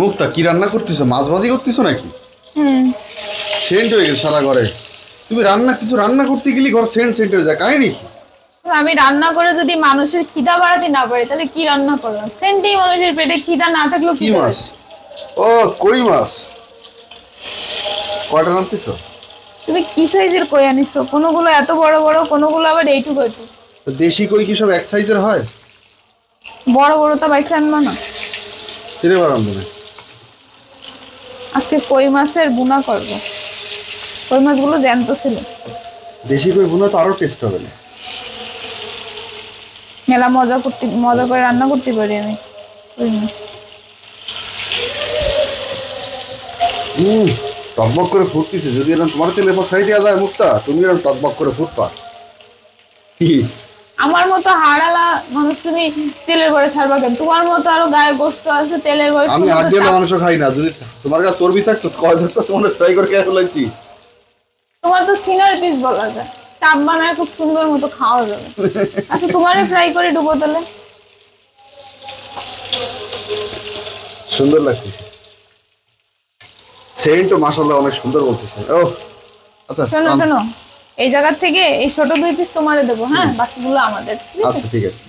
মুক্তা কি রান্না করতেছো? মাছ ভাজি করতেছো নাকি? হুম। সেন্ট হয়ে গেছে সারা ঘরে। তুমি কিছু রান্না করতে গেলে ঘর সেন্ট হয়ে যায়, কাহিনী কি? আমি রান্না করে যদি মানুষের খিদা বাড়াতে না পারি তাহলে কি রান্না করলাম? সেন্টেই মানুষের পেটে খিদা না থাকলেও কি মাছ? ও কই মাছ। কয়টা রান্নতেছো? তুমি কি সাইজের কই আনিছো? কোনগুলো এত বড় বড়, কোনগুলো আবার এইটুকু এইটুকু। দেশি কই কি সব এক সাইজের হয়? বড় বড় তো বাইকে আনবো না। চিনে বারাম না। আজকে কই মাছের বুনা করব। কই মাছগুলো জ্যান্ত ছিল। দেশি কই ভুনা তো আরো টেস্ট হবে না। মেলা মজা করে রান্না করতে পারি আমি কই মাছ। টকবক করে ফুটতেছে। যদি এরকম তোমার তেলে ছাড়ি দেওয়া যায় মুক্তা, তুমি এরকম টকবক করে ফুটপা। কি আমার মতো হাড়ালা মানুষ তুমি তেলের বড়ে ছাড়বা কেন? তোমার মতো আরো গায়ে গোস্ত আছে, তেলের বড়ে। আমি হাড়িয়ালা মাংস খাই না। যদি তোমার কাছে চর্বি থাকতো কয় ধরতো তোমার ফ্রাই করে খেয়ে ফেলাইছি। তোমার তো সিনার পিস বলা যায়, চাপ বানায় খুব সুন্দর মতো খাওয়া যাবে। আচ্ছা তোমারে ফ্রাই করে ডুবো তাহলে। সুন্দর লাগতেছে। সেন্ট মাশাআল্লাহ অনেক সুন্দর বলতেছে। ও আচ্ছা শোনো, এই জায়গা থেকে এই ছোট 2 পিস তোমারে দেবো, হ্যাঁ, বাকিগুলো আমাদের। আচ্ছা ঠিক আছে।